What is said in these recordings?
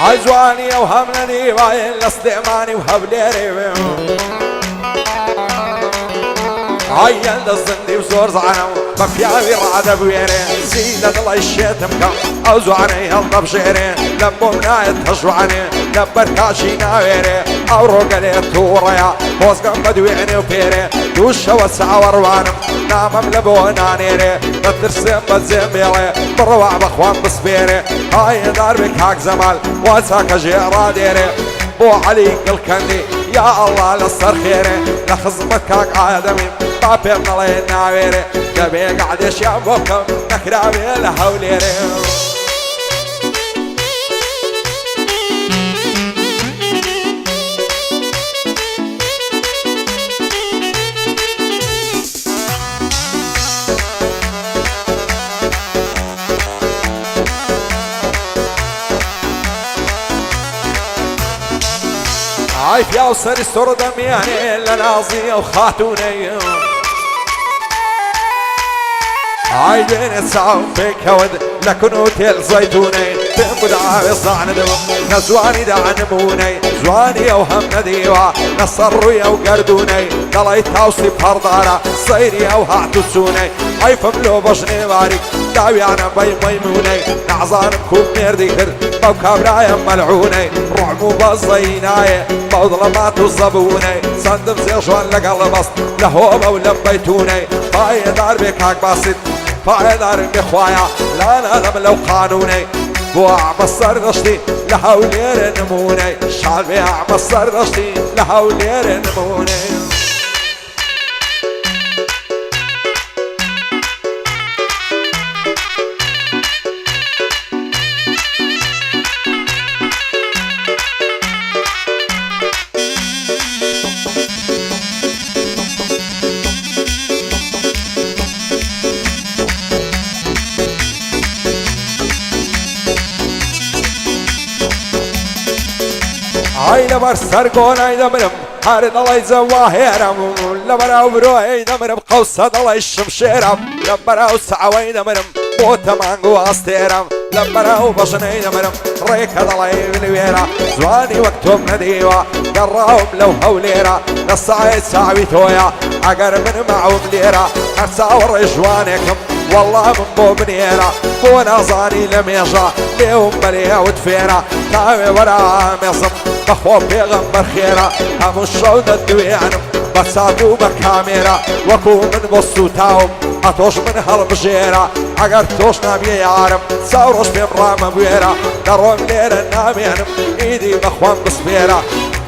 عزواني وهمني وين لصدماني وهبليري عين الزندي وزور زعنو مفياوي رعد بويري زيدة الله الشيتم كم عزواني هلطب شيري لبومنا يتهجواني لبركاشي ناويري او روغلي توريا بوزقم بدويني وبيري دوشة وسع وروانم نامم لبونانيري بترسم بتزميري بروع بخوان بصبيري هاي داربك هاك زمال واساك جيرا ديري بو علي الكندي يا الله لصر خيري لخزمتك هاك آدمي بابي الله ناويري دبي قعدش يا بوكم نكرامي لهوليري عايف يا وصر السردم يعني لنازي وخاتوني عايدين السعون فيك هود لكنوتي الزيتوني تنبد عاوز عن دم نزواني دا نموني زواني وهم نديوة نصروا وقردوني دليت توصي بهردارة صيري وهعتسوني عايف ملو بجني بارك داوي انا بي ميموني نعزان بكوب ميردي كر موكب رايا ملعوني رعمو بزيناي بظلمات وصبوني صندم زيشوان لقلبست لهوبة ولبيتوني باي دار بك هاك باسد باي دار بخوايا لا ندم لو قانوني بوع مصر غشتي لهولير نموني شعبي مصر غشتي لهولير نموني هاي لبر سرقون هاي دمرم هارد الله يزواهيرم لبر عبرو هاي دمرم قوصد الله الشمشيرم لبر عوسعوي دمرم بوتا مانغو استيرم لبر عوبشن هاي دمرم ريك الله يبلويرا زواني وقتهم نديوا قراهم لو هوليرا نصعيد ساوي تويا عقر من معهم ليرا نصاور جوانكم والله من بو بنيرا بو نظاني لميجا ليهم بليا ودفيرا تاوي ورا مصم بخوف بيغمبر خيرا هم الشودة الدويانم بساتو بكاميرا وكو من بصو تاوم اتوش من هالبجيرا عقر توش نامي يارم ساوروش بمرام بويرا دروم لير الناميانم ايدي بخوان بصبيرا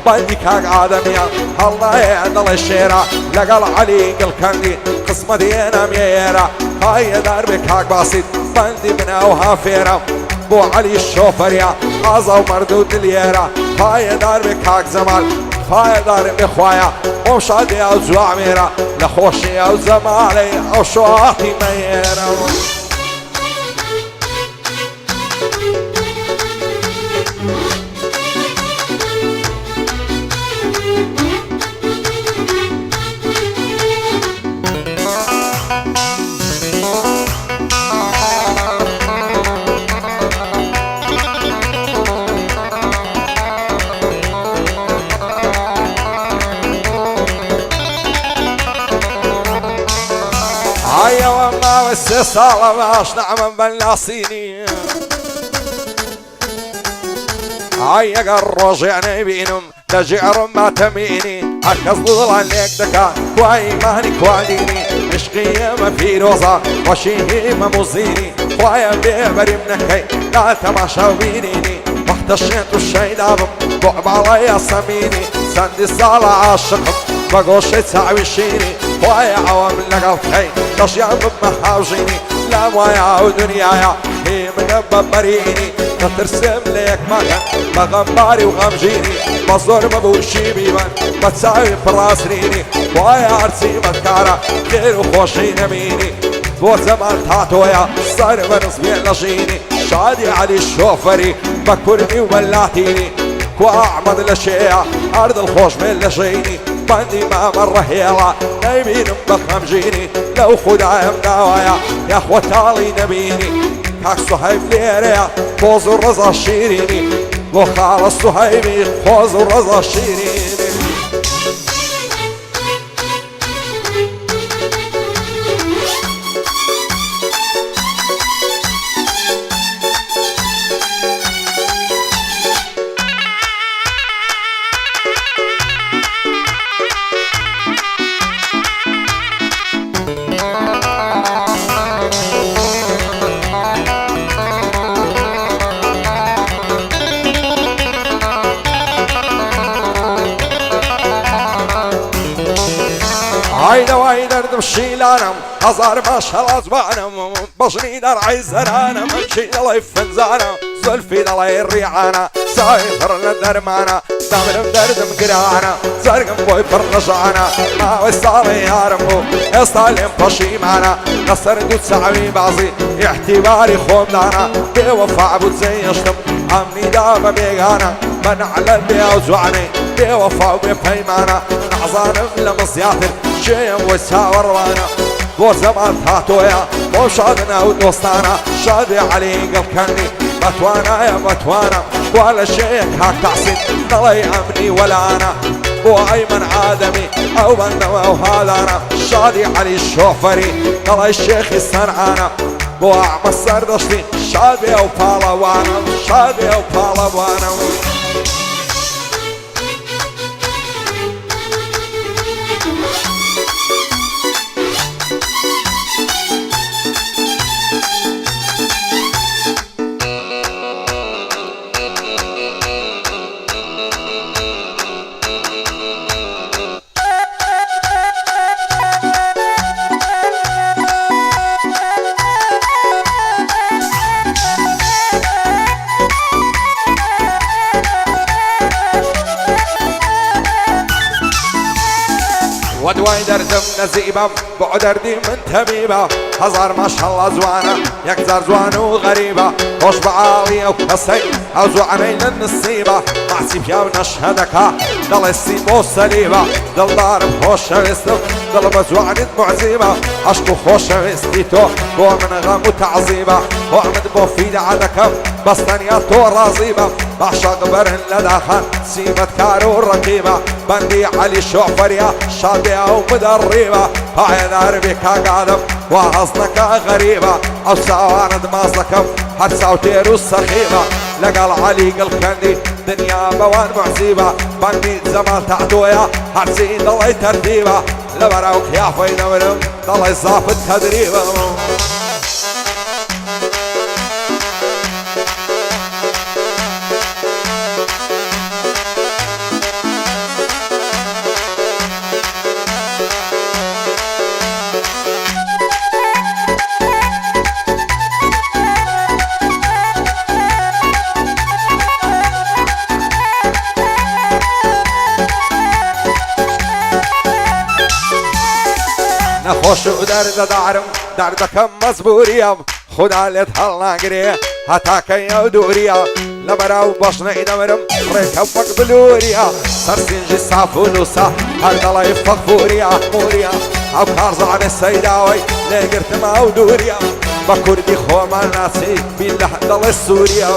بندي كاك آدميا الله يعد الله الشيرا لقل علي قل كندي قسمة دينا ميرا هاي دربك كاك باسيط بندي بنا وهافيرا بو علي الشوفريا عزا ومردود اليرا هاي دربك كاك زمال هاي درب بخوايا ومشادي او زواميرا لخوشي او زمالي او شواطي ميرا هيا والله والسيصالة باش نعمل بلاسيني هيا قروج يعني بينهم تجعر ما تميني أكز ضلع ليك دكا كواي ماني كواليني مشقية ما في روزة وشيه ما مزيني كواي بيبري منكي لا تماشا بينيني واحتشيت الشي دابم بوعب عليا سميني سندي الصالة عاشقم بقوشي تساوي شيني كواي عوام لقلتكي تشيان بمحاوجيني لا مويا ودنيايا والله من ببريني ترسم ليك مكان بغمباري وغمجيني بصور مبوشي بيبان بتساوي براس ريني ويا عرسي مذكارة خير وخوشي نميني بو زمان تاتويا صار من صبيع نشيني شادي علي الشوفري بكرني وبلاتيني واعمد لشيع ارض الخوش من لشيني بندي ما مرة هيلا نايمين بخمجيني لو خدايا مداويا يا اخوتالي نبيني كاك صهيب ليريا خوز الرزا الشيريني وخالص صهيبي خوز الرزا الشيريني عينا وعينا ردم شيلانم هزار ما شاء الله زبانم بشني در عيزرانا ممشي الله يفنزانا زلفي الله يريعانا سايفر للدرمانا دامرم دردم قرانا زرقم بوي فرنشانا ما وصالي يارمو يصاليم بشيمانا نصر دوت سعوي بعضي احتباري خوم دانا بوفا عبود زي يشتم عمني دابا بيغانا من على بيا وزوعني بوفا وبيبيمانا نعظانم لمصياتر شيم وساور وانا بور زمان تاتويا بو شادنا ودوستانا شادي علي قل كني متوانا يا متوانا ولا شيك هاك تعسين ضلي امني ولا انا بو ايمن ادمي او بنما وهذا انا شادي علي الشوفري ضلي الشيخ الصنعانا بو اعمى السردشتي شادي او بالاوانا شادي او بالاوانا ودواي دردم نزيبة بعدردي من تبيبة هزار ما شاء الله زوانا يكزر زوان وغريبة خوش بعالي او كسي او زواني للنصيبة معسي فيا ونشهدك دل السيب والسليبة دل ضارب خوش ويستم دل بزواني معزيبة عشق خوش ويستيتو هو من غم وتعظيبة وعمد بو فيد عدكم بس تانية تو رازيبة بعشق برن لداخل سيبت كارو الرقيبة بندي علي شوفريا شادية ومدربة هاي دربي كاقادم وحصنك غريبة او سواند مازلكم حرسا وتيرو السخيبة لقال علي قل كندي دنيا بوان معزيبة بندي زمان تعدويا حرسي ضلي ترتيبة لبراوك يا فايدة منهم ضلي صافت تدريبة نخوش ودرد دارم دردكم مزبوريم خدا لتهلنا قريه هتاكي ودوريا لبراو باشنا دمرم ريكب مقبلوريا سرسنجي صافونوسا هرد الله يفق فوريا موريا او كارز عن السيداوي لقرت ما ودوريا بكردي خوما ناسي بالله دل السوريا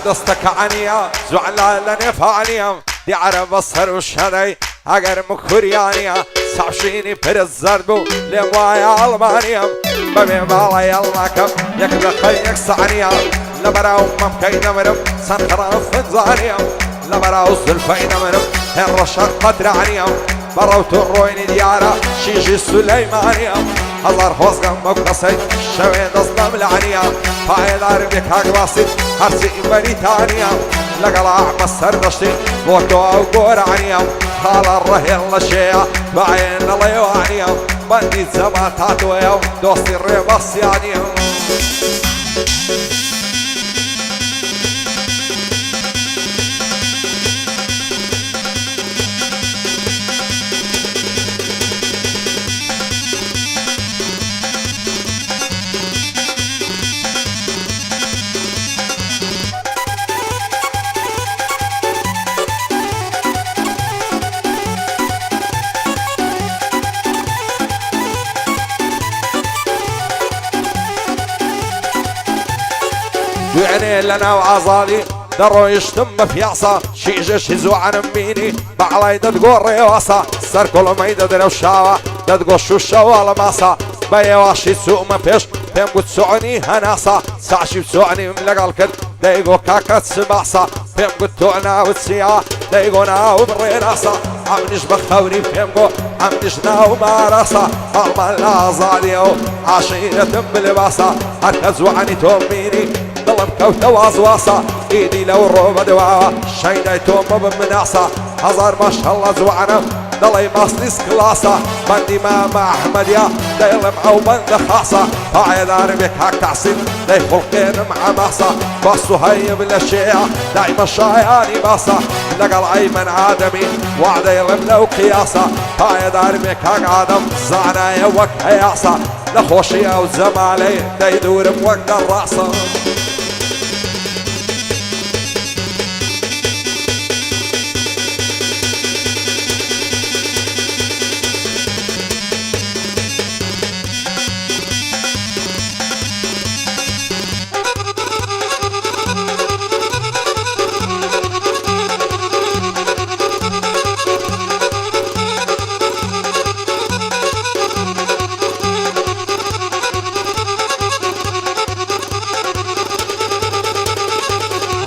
دستك عنيا زعلا لنفعنيا دي عرب الصر وشهدي اگر مكوريانيا سعشيني بر الزربو لموايا المانيا بمي بالي الماكم يكد خيك سعنيا لبراو ممكي نمرم سنخرا فنزانيا لبراو زلفي نمرم هالرشاق قدر عنيا براو ترويني ديارا شيجي سليمانيا هزار خوزغم مقصي شوين اصلا ملعنيا هاي العربي كاك باسط هرسي بريطانيا لقلع مصر دشتي بوتو او قورانيا خالا الرهي اللشيا بعين الله يوانيا بندي زمان تاتويا دوستي الرباصيانيا يعني لنا وعصالي درو يشتم في عصا شيجش يزو عن ميني بعلاي دتقول ريواسا سر كل ما يدرو شاوا دتقول شو شوا لماسا بيواشي سوق ما فيش تم قد سعني هناسا سعشي بسعني ملقى الكد دايقو كاكات سباسا فيم قد توعنا وتسيا دايقونا وبريناسا عم نشبخ خوري فيمقو عم نشنا وماراسا طالما لا زاليو عشيرة بلباسا هكذ وعني توميني ضلم كوتا وازواسا ايدي لو الروبة دواوا شايداي توم بمناسا هزار ما شاء الله زوعنا ضلي ماسليس كلاسا بندي ماما احمد يا دايلم او بند خاصة هاي دار بك هكعسل داي خلقين مع ماسا باسو هاي بالاشياء دايما شاياني ماسا لقى العيمن عادمي وعدا يلم لو قياسا هاي دار بك هك عادم زعنا يوك هياسا لخوشي او زمالي دايدور بوقت الرأسا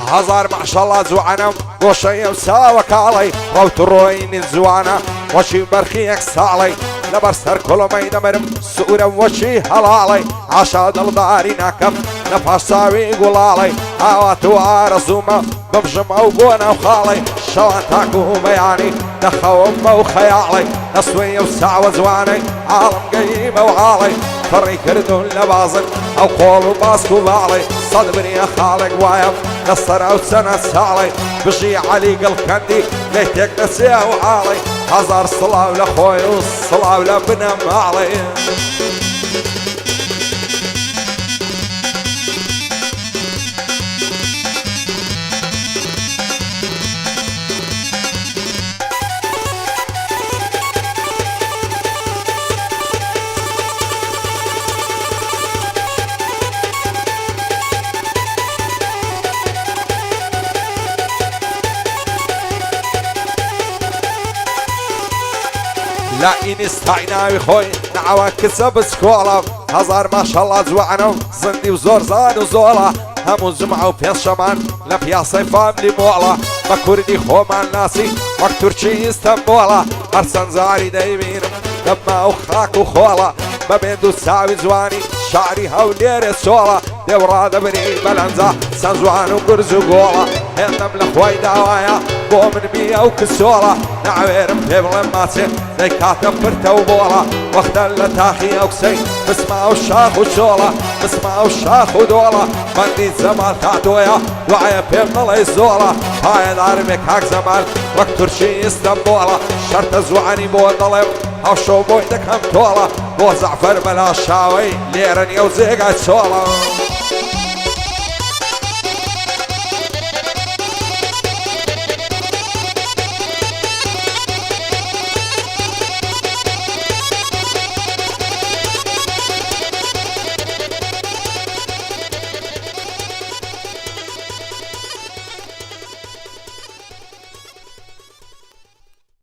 هزار ما شاء الله زوانم وشي وساوك علي روت الروين الزوانا وشي برخيك سالي لبرسر كل ما يدمرم سورة وشي هلالي عشاد الداري ناكم نفاش ساوي قلالي هواتو عارزوما بمجمع وقونا وخالي شوان تاكو بياني نخوم وخيالي نسوي وساوى زواني عالم قيمة وعالي فري كردون لبازن او قولو باسكو بالي صدبني يا خالق وايم نصر او سنة سالي بشي علي قل كندي ليتك نسيه وعالي هزار صلاة لخوي والصلاة لبنا مالي لا إن استعينا بخوي نعوى كسب سكولا هزار ما شاء الله زوعنا زندي وزور زان وزولا همو زمعو في شمان لا في صيفام لمولا ما كردي خوما ناسي ما تركي اسطنبولا هرسن زاري دايمين لما وخاك وخولا ما بيندو ساوي زواني شعري هولير سولا دورا دبري بلنزا سنزوان وقرز وقولا هنم لخوي داوايا بومن بيا وكسولا نعويرم في بلماتي لي كاتب فرتا وبولا وقت اللتاخي اوكسي بسمعوا الشاخ وشولا بسمعوا الشاخ ودولا بندي زمال تعدويا وعيا بيمنا لي زولا هاي العربك هاك زمال وقت ترشي اسطنبولا شرط زواني بو ظلم او شو بويدك هم تولا بو زعفر بلا شاوي ليرن يوزيق سولا